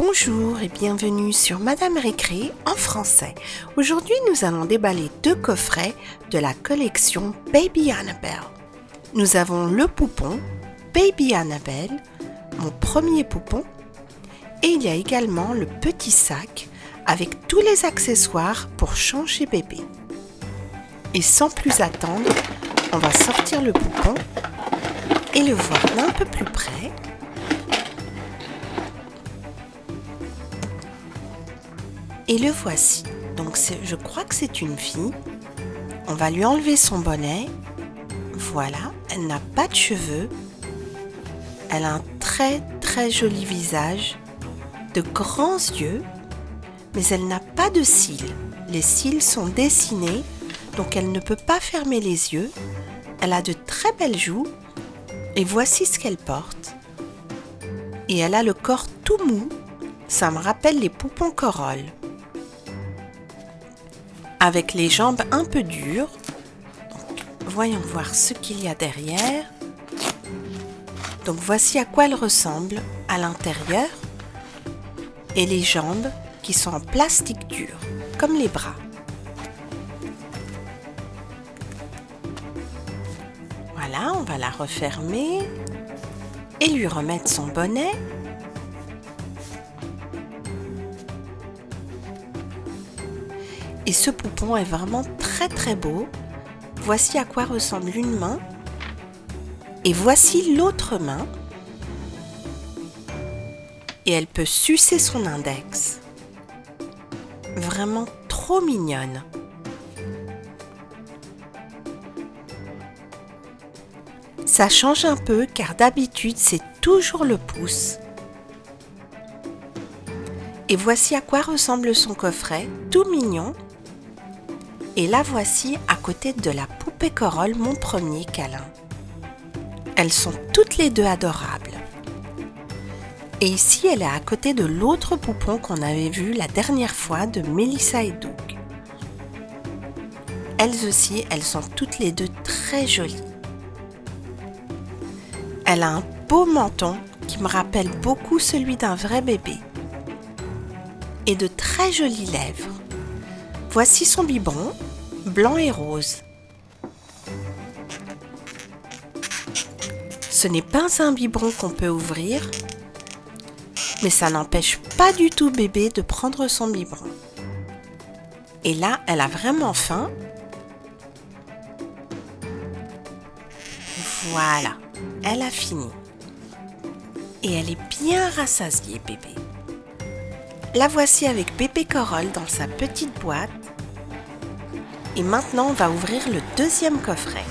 Bonjour et bienvenue sur Madame Récré en français. Aujourd'hui, nous allons déballer 2 coffrets de la collection Baby Annabelle. Nous avons le poupon Baby Annabelle, mon premier poupon, et il y a également le petit sac avec tous les accessoires pour changer bébé. Et sans plus attendre, on va sortir le poupon et le voir d'un peu plus près. Et le voici. Donc je crois que c'est une fille. On va lui enlever son bonnet. Voilà, elle n'a pas de cheveux. Elle a un très joli visage, de grands yeux, mais elle n'a pas de cils. Les cils sont dessinés, donc elle ne peut pas fermer les yeux. Elle a de très belles joues. Et voici ce qu'elle porte. Et elle a le corps tout mou. Ça me rappelle les poupons Corolle. Avec les jambes un peu dures. Donc, voyons voir ce qu'il y a derrière. Donc voici à quoi elle ressemble à l'intérieur. Et les jambes qui sont en plastique dur, comme les bras. Voilà, on va la refermer et lui remettre son bonnet. Et ce poupon est vraiment très beau. Voici à quoi ressemble une main. Et voici l'autre main. Et elle peut sucer son index. Vraiment trop mignonne. Ça change un peu car d'habitude c'est toujours le pouce. Et voici à quoi ressemble son coffret, tout mignon. Et la voici à côté de la poupée Corolle, mon premier câlin. Elles sont toutes les deux adorables. Et ici, elle est à côté de l'autre poupon qu'on avait vu la dernière fois de Melissa et Doug. Elles aussi, elles sont toutes les deux très jolies. Elle a un beau menton qui me rappelle beaucoup celui d'un vrai bébé. Et de très jolies lèvres. Voici son biberon, blanc et rose. Ce n'est pas un biberon qu'on peut ouvrir, mais ça n'empêche pas du tout bébé de prendre son biberon. Et là, elle a vraiment faim. Voilà, elle a fini. Et elle est bien rassasiée, bébé. La voici avec bébé Corolle dans sa petite boîte. Et maintenant, on va ouvrir le deuxième coffret.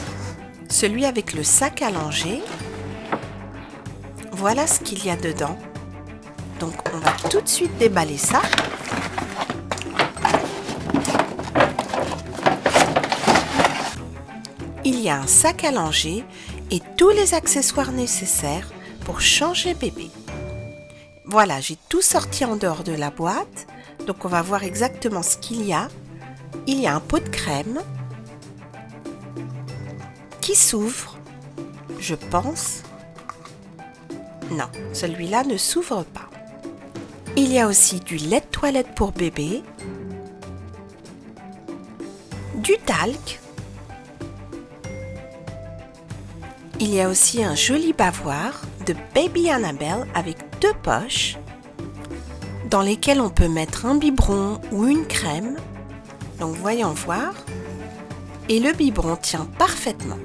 Celui avec le sac à langer. Voilà ce qu'il y a dedans. Donc, on va tout de suite déballer ça. Il y a un sac à langer et tous les accessoires nécessaires pour changer bébé. Voilà, j'ai tout sorti en dehors de la boîte. Donc, on va voir exactement ce qu'il y a. Il y a un pot de crème qui s'ouvre, je pense. Non, celui-là ne s'ouvre pas. Il y a aussi du lait de toilette pour bébé, du talc. Il y a aussi un joli bavoir de Baby Annabelle avec 2 poches dans lesquelles on peut mettre un biberon ou une crème. Donc voyons voir. Et le biberon tient parfaitement.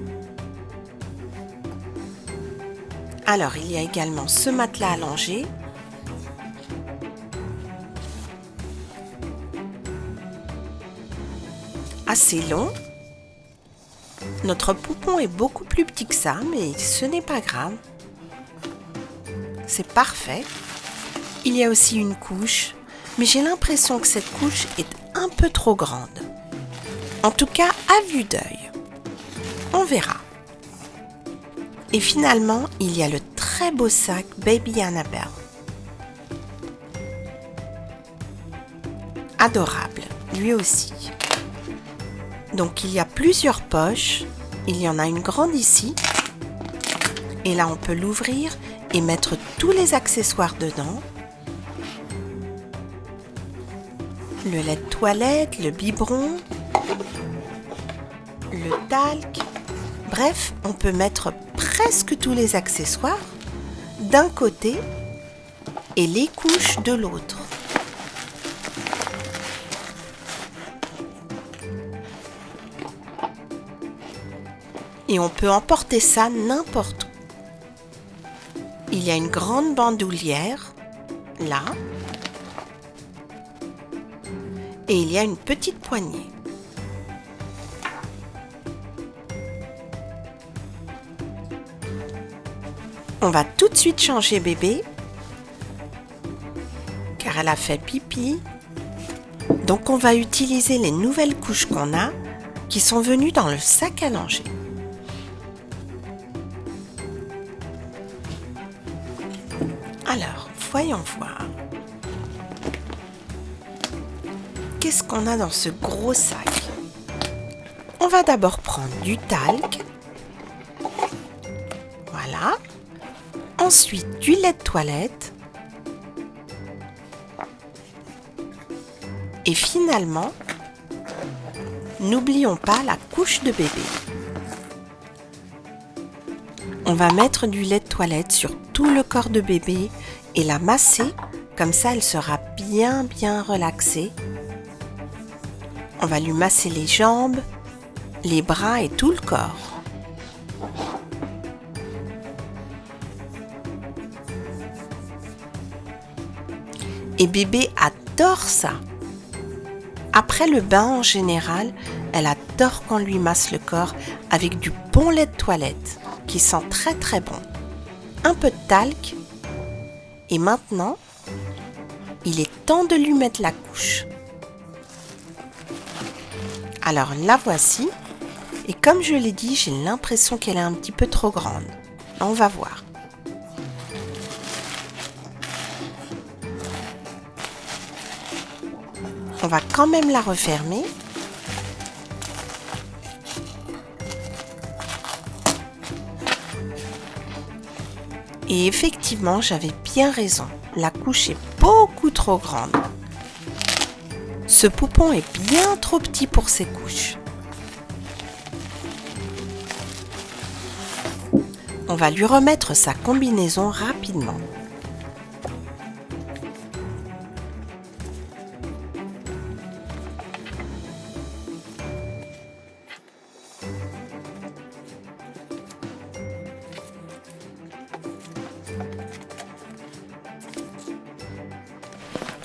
Alors il y a également ce matelas allongé. Assez long. Notre poupon est beaucoup plus petit que ça, mais ce n'est pas grave. C'est parfait. Il y a aussi une couche, mais j'ai l'impression que cette couche est un peu trop grande. En tout cas, à vue d'œil. On verra. Et finalement, il y a le très beau sac Baby Annabelle. Adorable, lui aussi. Donc il y a plusieurs poches. Il y en a une grande ici. Et là, on peut l'ouvrir et mettre tous les accessoires dedans. le lait de toilette, le biberon, le talc. Bref, on peut mettre presque tous les accessoires d'un côté et les couches de l'autre. Et on peut emporter ça n'importe où. Il y a une grande bandoulière, là, et il y a une petite poignée. On va tout de suite changer bébé, car elle a fait pipi. Donc on va utiliser les nouvelles couches qu'on a, qui sont venues dans le sac à langer. Alors, voyons voir. Qu'est-ce qu'on a dans ce gros sac? On va d'abord prendre du talc. Voilà. Ensuite, du lait de toilette. Et finalement, n'oublions pas la couche de bébé. On va mettre du lait de toilette sur tout le corps de bébé et la masser, comme ça elle sera bien relaxée. On va lui masser les jambes, les bras et tout le corps. Et bébé adore ça. Après le bain en général, elle adore qu'on lui masse le corps avec du bon lait de toilette qui sent très bon. Un peu de talc et maintenant, il est temps de lui mettre la couche. Alors la voici et comme je l'ai dit, j'ai l'impression qu'elle est un petit peu trop grande. On va voir. On va quand même la refermer. Et effectivement, j'avais bien raison. La couche est beaucoup trop grande. Ce poupon est bien trop petit pour ses couches. On va lui remettre sa combinaison rapidement.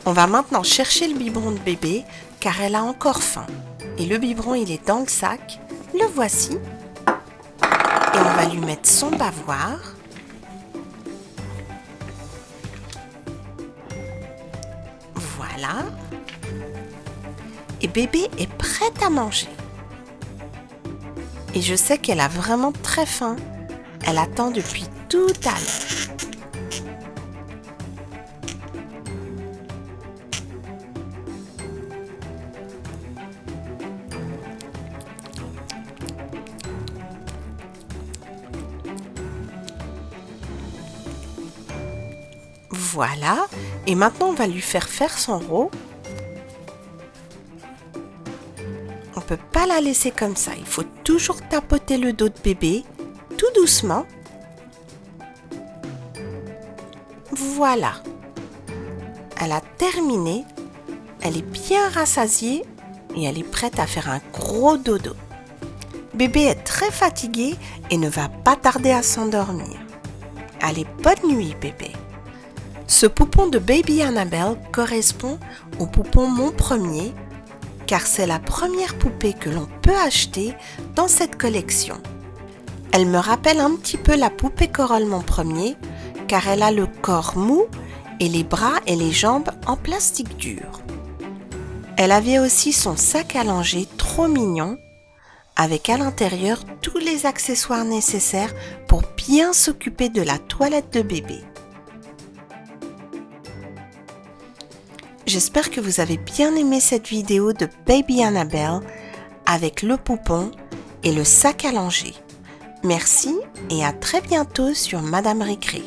On va maintenant chercher le biberon de bébé car elle a encore faim. Et le biberon, il est dans le sac. Le voici. Et on va lui mettre son bavoir. Voilà. Et bébé est prête à manger. Et je sais qu'elle a vraiment très faim. Elle attend depuis tout à l'heure. Voilà, et maintenant on va lui faire son rot. On ne peut pas la laisser comme ça, il faut toujours tapoter le dos de bébé, tout doucement. Voilà, elle a terminé, elle est bien rassasiée et elle est prête à faire un gros dodo. Bébé est très fatigué et ne va pas tarder à s'endormir. Allez, bonne nuit bébé. Ce poupon de Baby Annabelle correspond au poupon Mon Premier, car c'est la première poupée que l'on peut acheter dans cette collection. Elle me rappelle un petit peu la poupée Coralie Mon Premier, car elle a le corps mou et les bras et les jambes en plastique dur. Elle avait aussi son sac à langer trop mignon, avec à l'intérieur tous les accessoires nécessaires pour bien s'occuper de la toilette de bébé. J'espère que vous avez bien aimé cette vidéo de Baby Annabelle avec le poupon et le sac à langer. Merci et à très bientôt sur Madame Récré.